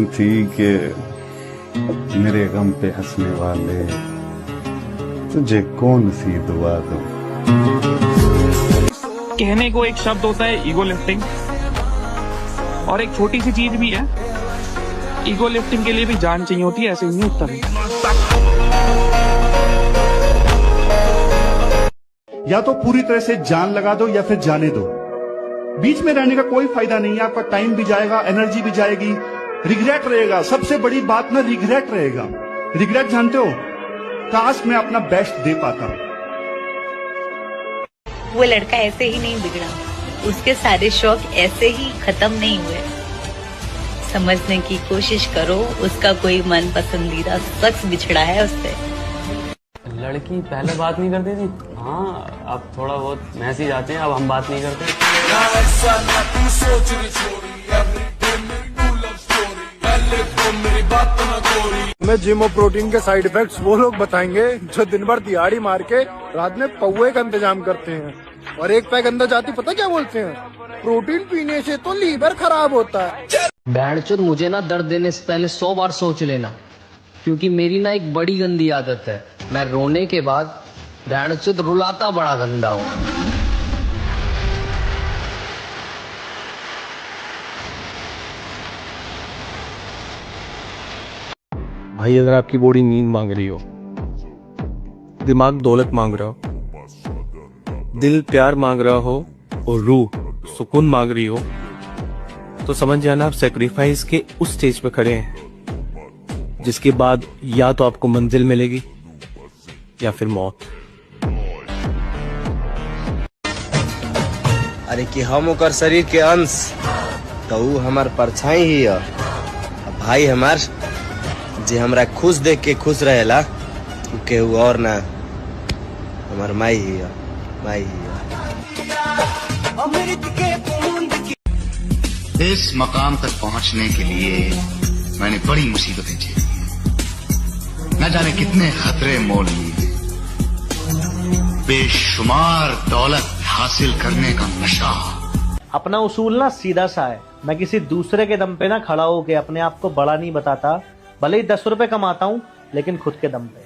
थी कि मेरे गम पे हंसने वाले तुझे कौन सी दुआ दूं। कहने को एक शब्द होता है ईगो लिफ्टिंग, और एक छोटी सी चीज भी है, ईगो लिफ्टिंग के लिए भी जान चाहिए होती है, ऐसे ही नहीं उत्तर है। या तो पूरी तरह से जान लगा दो या फिर जाने दो। बीच में रहने का कोई फायदा नहीं है। आपका टाइम भी जाएगा, एनर्जी भी जाएगी, रिग्रेट रहेगा। सबसे बड़ी बात ना रिग्रेट रहेगा। रिग्रेट जानते हो, काश मैं अपना बेस्ट दे पाता। वो लड़का ऐसे ही नहीं बिगड़ा, उसके सारे शौक ऐसे ही खत्म नहीं हुए। समझने की कोशिश करो, उसका कोई मन पसंदीदा शख्स बिछड़ा है उससे। लड़की पहले बात नहीं करती थी, हाँ अब थोड़ा बहुत मैसेज आते हैं, अब हम बात नहीं करते। मैं जिम और प्रोटीन के साइड इफेक्ट्स वो लोग बताएंगे जो दिन भर दिहाड़ी मार के रात में पौवे का इंतजाम करते हैं और एक पैक अंदर जाती पता क्या बोलते हैं, प्रोटीन पीने से तो लीवर खराब होता है। बैंडचोद मुझे ना दर्द देने से पहले 100 बार सोच लेना, क्योंकि मेरी ना एक बड़ी गंदी आदत है, मैं रोने के बाद बैंडचोद रुलाता बड़ा गंदा हूँ। भाई अगर आपकी बॉडी नींद मांग रही हो, दिमाग दौलत मांग रहा हो, दिल प्यार मांग रहा हो और रूह सुकून मांग रही हो, तो समझ जाना आप सेक्रीफाइस के उस स्टेज पे खड़े हैं जिसके बाद या तो आपको मंजिल मिलेगी या फिर मौत। अरे कि हम ओकर शरीर के अंश तो ऊ हमार परछाई ही है। भाई हमार जे हमरा खुश देख के खुश रहेला केहू और ना, हमार माई ही है, माई ही है। इस मकाम तक पहुंचने के लिए मैंने बड़ी मुसीबतें झेली, न जाने कितने खतरे मोल लिए, बेशुमार दौलत हासिल करने का नशा। अपना उसूल ना सीधा सा है, मैं किसी दूसरे के दम पे ना खड़ा होके अपने आप को बड़ा नहीं बताता, भले ही 10 रुपए कमाता हूँ लेकिन खुद के दम पे।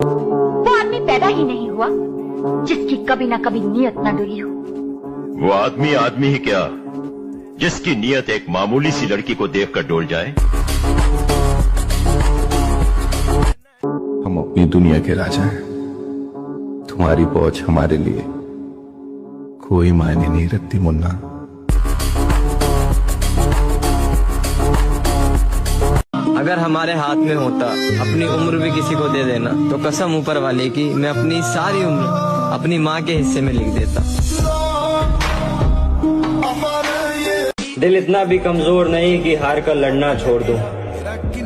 वो आदमी पैदा ही नहीं हुआ जिसकी कभी ना कभी नीयत ना डुली हो। वो आदमी आदमी ही क्या, जिसकी नीयत एक मामूली सी लड़की को देखकर डोल जाए। हम अपनी दुनिया के राजा हैं, तुम्हारी पहुंच हमारे लिए कोई मायने नहीं रखती मुन्ना। अगर हमारे हाथ में होता अपनी उम्र भी किसी को दे देना, तो कसम ऊपर वाले की मैं अपनी सारी उम्र अपनी माँ के हिस्से में लिख देता। दिल इतना भी कमजोर नहीं कि हार कर लड़ना छोड़ दूं।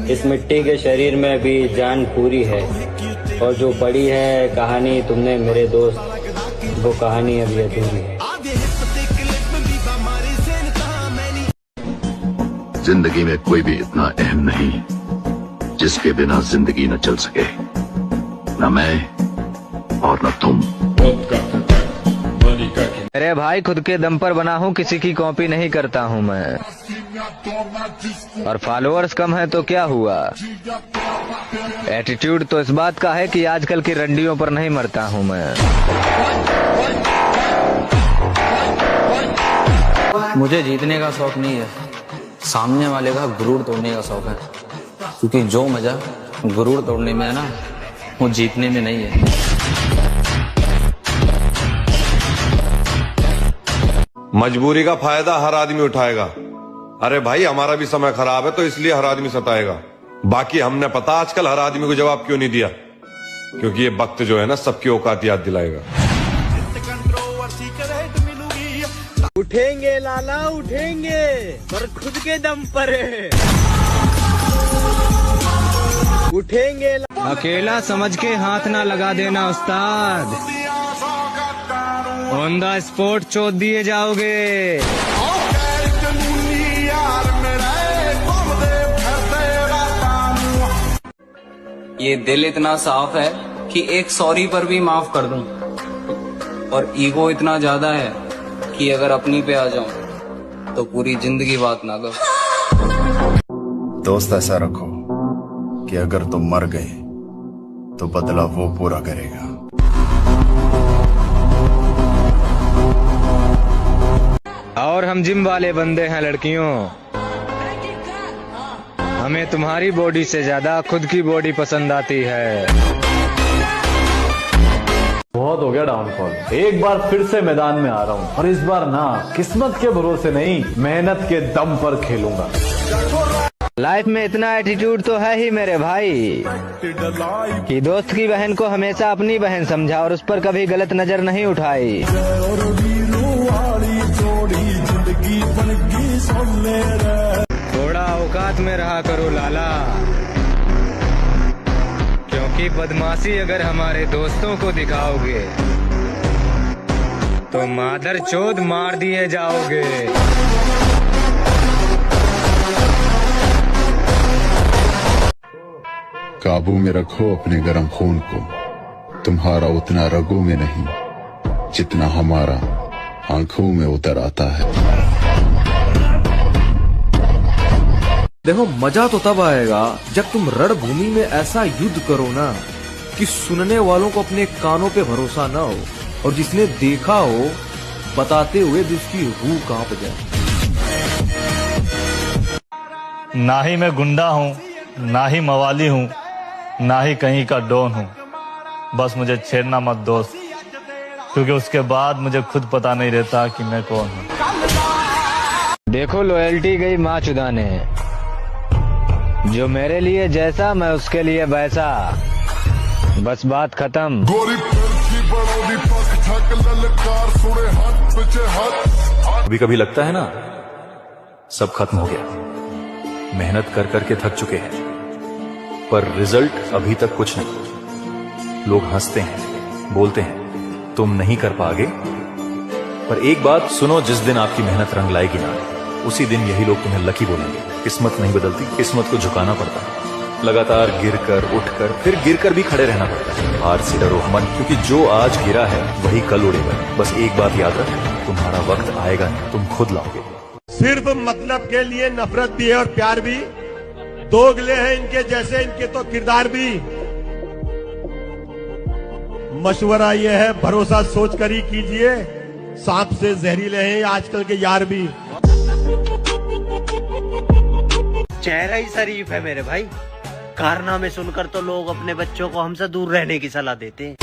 इस मिट्टी के शरीर में भी जान पूरी है, और जो पड़ी है कहानी तुमने मेरे दोस्त, वो कहानी अभी अधूरी है। जिंदगी में कोई भी इतना अहम नहीं जिसके बिना जिंदगी न चल सके, न मैं और न तुम। अरे भाई खुद के दम पर बना हूँ, किसी की कॉपी नहीं करता हूँ मैं, और फॉलोअर्स कम है तो क्या हुआ। एटीट्यूड तो इस बात का है कि आजकल की रंडियों पर नहीं मरता हूँ मैं। मुझे जीतने का शौक नहीं है, सामने वाले का गुरूर तोड़ने का शौक है, क्योंकि जो मजा गुरूर तोड़ने में है ना, वो जीतने में नहीं है। मजबूरी का फायदा हर आदमी उठाएगा। अरे भाई हमारा भी समय खराब है तो इसलिए हर आदमी सताएगा। बाकी हमने पता आजकल हर आदमी को जवाब क्यों नहीं दिया, क्योंकि ये वक्त जो है ना सबकी औकात याद दिलाएगा। उठेंगे लाला उठेंगे, पर खुद के दम पर उठेंगे। अकेला समझ के हाथ ना लगा देना उस्ताद, ऑन द स्पॉट चोट दिए जाओगे। ये दिल इतना साफ है कि एक सॉरी पर भी माफ कर दूं, और ईगो इतना ज्यादा है कि अगर अपनी पे आ जाऊं तो पूरी जिंदगी बात ना करो। दोस्त ऐसा रखो कि अगर तुम मर गए तो बदला वो पूरा करेगा। और हम जिम वाले बंदे हैं लड़कियों, हमें तुम्हारी बॉडी से ज्यादा खुद की बॉडी पसंद आती है। बहुत हो गया डाउनफॉल, एक बार फिर से मैदान में आ रहा हूँ और इस बार ना किस्मत के भरोसे नहीं, मेहनत के दम पर खेलूंगा। लाइफ में इतना एटीट्यूड तो है ही मेरे भाई कि दोस्त की बहन को हमेशा अपनी बहन समझा और उस पर कभी गलत नजर नहीं उठाई। थोड़ा औकात में रहा करो लाला, क्योंकि बदमाशी अगर हमारे दोस्तों को दिखाओगे तो मादर चोद मार दिए जाओगे। काबू में रखो अपने गर्म खून को, तुम्हारा उतना रगों में नहीं जितना हमारा आंखों में उतर आता है। देखो मजा तो तब आएगा जब तुम रणभूमि में ऐसा युद्ध करो ना कि सुनने वालों को अपने कानों पे भरोसा ना हो और जिसने देखा हो बताते हुए भी उसकी रूह कांप जाए। ना ही मैं गुंडा हूँ, ना ही मवाली हूँ, ना ही कहीं का डॉन हूँ। बस मुझे छेड़ना मत दोस्त, क्योंकि उसके बाद मुझे खुद पता नहीं रहता कि मैं कौन हूँ। देखो लॉयल्टी गई माँ चुदाने, जो मेरे लिए जैसा मैं उसके लिए वैसा, बस बात खत्म। कभी कभी लगता है ना सब खत्म हो गया, मेहनत कर करके थक चुके हैं, पर रिजल्ट अभी तक कुछ नहीं। लोग हंसते हैं, बोलते हैं तुम नहीं कर पाओगे, पर एक बात सुनो, जिस दिन आपकी मेहनत रंग लाएगी ना, उसी दिन यही लोग तुम्हें लकी बोलेंगे। किस्मत नहीं बदलती, किस्मत को झुकाना पड़ता है। लगातार गिरकर उठकर फिर गिरकर भी खड़े रहना पड़ता है। हार से डरो मत, क्योंकि जो आज गिरा है वही कल उड़ेगा। बस एक बात याद रख, तुम्हारा वक्त आएगा नहीं, तुम खुद लाओगे। सिर्फ मतलब के लिए नफरत भी है और प्यार भी, दोगले हैं इनके जैसे, इनके तो किरदार भी। मशवरा ये है, भरोसा सोच कर ही कीजिए, सांप से जहरीले हैं आजकल के यार भी। चेहरा ही शरीफ है मेरे भाई, कारनामे सुनकर तो लोग अपने बच्चों को हमसे दूर रहने की सलाह देते हैं।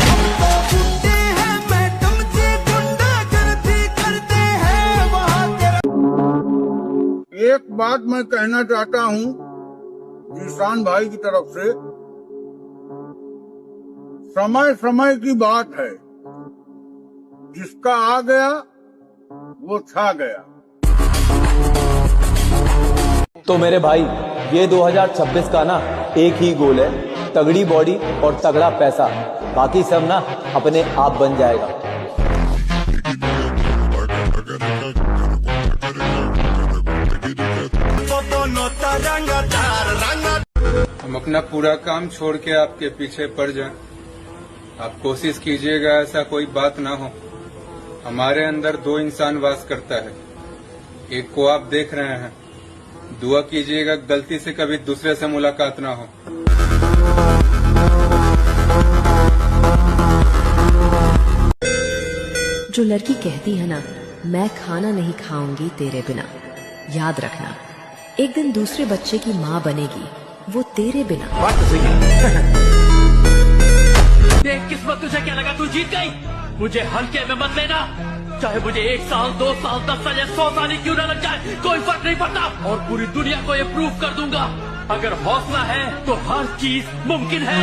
एक बात मैं कहना चाहता हूँ ईशान भाई की तरफ से, समय समय की बात है, जिसका आ गया वो छा गया। तो मेरे भाई ये 2026 का ना एक ही गोल है, तगड़ी बॉडी और तगड़ा पैसा, बाकी सब ना अपने आप बन जाएगा। हम अपना पूरा काम छोड़ के आपके पीछे पड़ जाएं। आप कोशिश कीजिएगा ऐसा कोई बात ना हो। हमारे अंदर दो इंसान वास करता है, एक को आप देख रहे हैं। दुआ कीजिएगा गलती से कभी दूसरे से मुलाकात ना हो। जो लड़की कहती है ना, मैं खाना नहीं खाऊंगी तेरे बिना, याद रखना एक दिन दूसरे बच्चे की माँ बनेगी वो तेरे बिना। देख किस्मत, तुझे क्या लगा तू जीत गई? मुझे हल्के में मत लेना, चाहे मुझे 1 साल 2 साल 10 साल या 100 साल ही क्यों न लग जाए, कोई फर्क नहीं पड़ता। और पूरी दुनिया को ये प्रूव कर दूंगा, अगर हौसला है तो हर चीज मुमकिन है।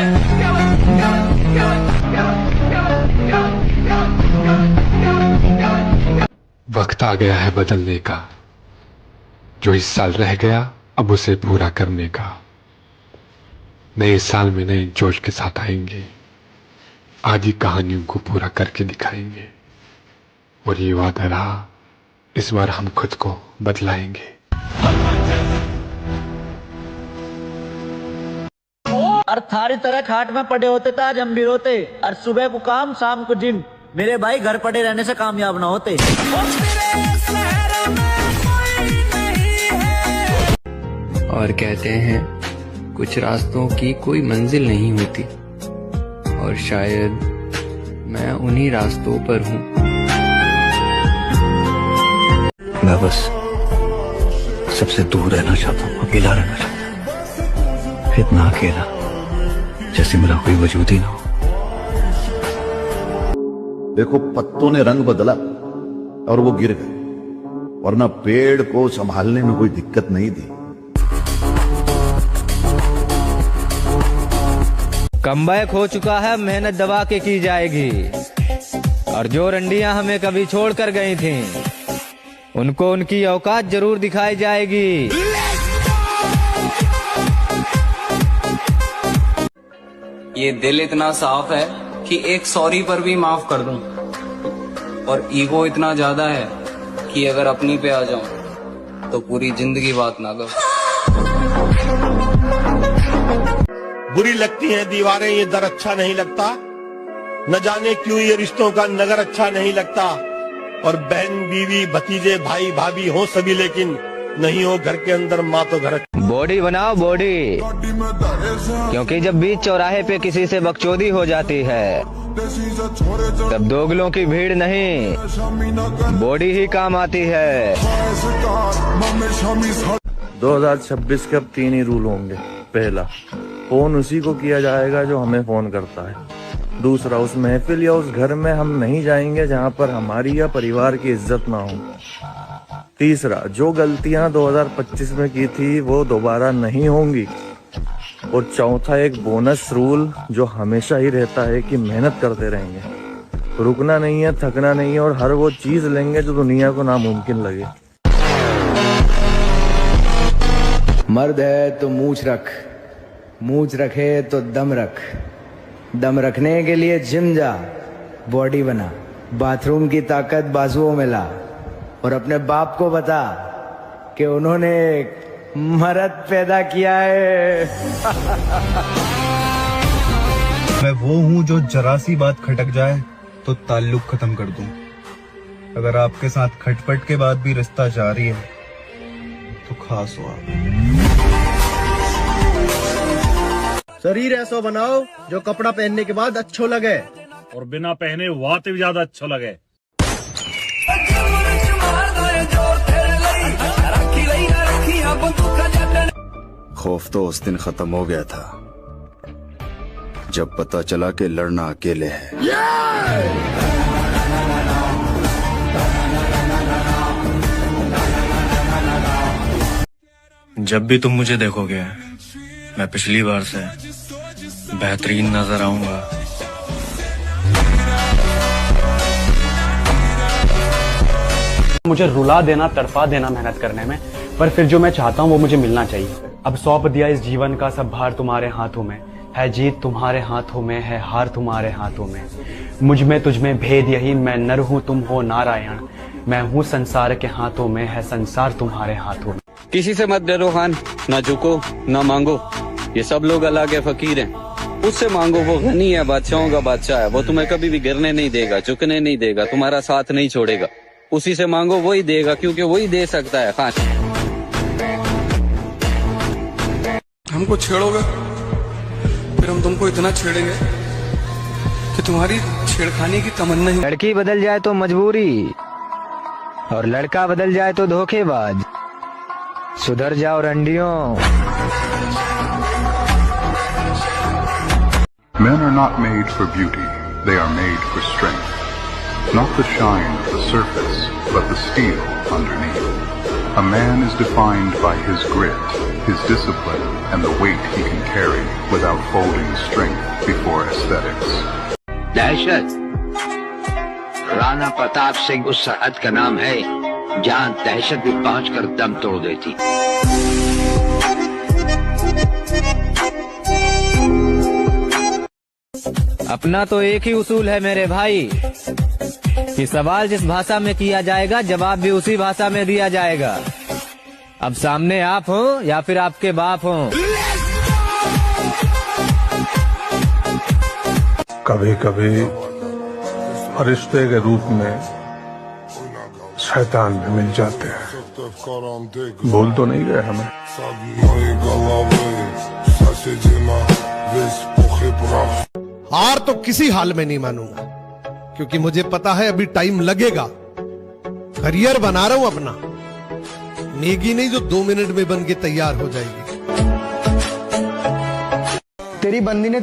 वक्त आ गया है बदलने का, जो इस साल रह गया अब उसे पूरा करने का। नए साल में नए जोश के साथ आएंगे, आधी कहानियों को पूरा करके दिखाएंगे। और ये वादा रहा, इस बार हम खुद को बदलाएंगे। और थारी तरह खाट में पड़े होते तो आज हम भी रोते, और सुबह को काम शाम को जिम। मेरे भाई घर पड़े रहने से कामयाब ना होते। और कहते हैं कुछ रास्तों की कोई मंजिल नहीं होती, और शायद मैं उन्हीं रास्तों पर हूँ। मैं बस सबसे दूर रहना चाहता हूँ, अकेला रहना चाहता हूँ, इतना अकेला जैसे मेरा कोई वजूद ही ना हो। देखो, पत्तों ने रंग बदला और वो गिर गए, वरना पेड़ को संभालने में कोई दिक्कत नहीं थी। कमबैक हो चुका है, मेहनत दबा के की जाएगी। और जो रंडियां हमें कभी छोड़ कर गई थीं, उनको उनकी औकात जरूर दिखाई जाएगी। ये दिल इतना साफ है कि एक सॉरी पर भी माफ कर दूं, और ईगो इतना ज्यादा है कि अगर अपनी पे आ जाऊं तो पूरी जिंदगी बात ना करूं। बुरी लगती हैं दीवारें, ये दर अच्छा नहीं लगता। न जाने क्यों ये रिश्तों का नगर अच्छा नहीं लगता। और बहन बीवी भतीजे भाई भाभी हो सभी, लेकिन नहीं हो घर के अंदर माँ तो घर। बॉडी बनाओ बॉडी, क्योंकि जब बीच चौराहे पे किसी से बकचोदी हो जाती है तब दोगलों की भीड़ नहीं, बॉडी ही काम आती है। 2026 के अब 3 ही रूल होंगे। पहला, फोन उसी को किया जाएगा जो हमें फोन करता है। दूसरा, उस महफिल या उस घर में हम नहीं जाएंगे जहां पर हमारी या परिवार की इज्जत ना हो। तीसरा, जो गलतियां 2025 में की थी वो दोबारा नहीं होंगी। और चौथा, एक बोनस रूल जो हमेशा ही रहता है कि मेहनत करते रहेंगे, रुकना नहीं है, थकना नहीं है, और हर वो चीज लेंगे जो दुनिया को नामुमकिन लगे। मर्द है तो मूछ रख, मूछ रखे तो दम रख, दम रखने के लिए जिम जा, बॉडी बना, बाथरूम की ताकत बाजुओं में ला, और अपने बाप को बता कि उन्होंने एक मर्द पैदा किया है। मैं वो हूँ जो जरा सी बात खटक जाए तो ताल्लुक खत्म कर दूं। अगर आपके साथ खटपट के बाद भी रिश्ता जारी है तो खास हो आप। शरीर ऐसा बनाओ जो कपड़ा पहनने के बाद अच्छो लगे, और बिना पहने वात भी ज्यादा अच्छा लगे। खौफ तो उस दिन खत्म हो गया था जब पता चला कि लड़ना अकेले है। जब भी तुम मुझे देखोगे मैं पिछली बार से बेहतरीन नजर आऊंगा। मुझे रुला देना, तड़पा देना मेहनत करने में, पर फिर जो मैं चाहता हूँ वो मुझे मिलना चाहिए। अब सौंप दिया इस जीवन का सब भार तुम्हारे हाथों में, है जीत तुम्हारे हाथों में, है हार तुम्हारे हाथों में। मुझ में तुझ में भेद यही, मैं नर हूँ तुम हो नारायण, मैं हूँ संसार के हाथों में, है संसार तुम्हारे हाथों में। किसी से मत डरो खान, ना झुको ना मांगो, ये सब लोग अल्लाह के फकीर हैं। उससे मांगो, वो गनी है, बादशाहों का बादशाह है, वो तुम्हें कभी भी गिरने नहीं देगा, झुकने नहीं देगा, तुम्हारा साथ नहीं छोड़ेगा। उसी से मांगो, वही देगा, क्योंकि वही दे सकता है। खान हमको छेड़ोगे फिर हम तुमको इतना छेड़ेंगे कि तुम्हारी छेड़खानी की तमन्ना ही। लड़की बदल जाए तो मजबूरी, और लड़का बदल जाए तो धोखेबाज। सुधर जाओ रंडियों। Men are not made for beauty, they are made for strength. Not the shine of the surface, but the steel underneath. A man is defined by his grit, his discipline, and the weight he can carry without folding strength before aesthetics. दहशत राणा प्रताप सिंह उस सरहद का नाम है जहां दहशत भी पहुंचकर दम तोड़ देती। अपना तो एक ही उसूल है मेरे भाई कि सवाल जिस भाषा में किया जाएगा जवाब भी उसी भाषा में दिया जाएगा। अब सामने आप हो या फिर आपके बाप हो। कभी कभी फरिश्ते के रूप में शैतान भी मिल जाते हैं। भूल तो नहीं गए हमें? हार तो किसी हाल में नहीं मानूंगा, क्योंकि मुझे पता है अभी टाइम लगेगा। करियर बना रहा हूं अपना, मैगी नहीं जो 2 मिनट में बन के तैयार हो जाएगी। तेरी बंदी ने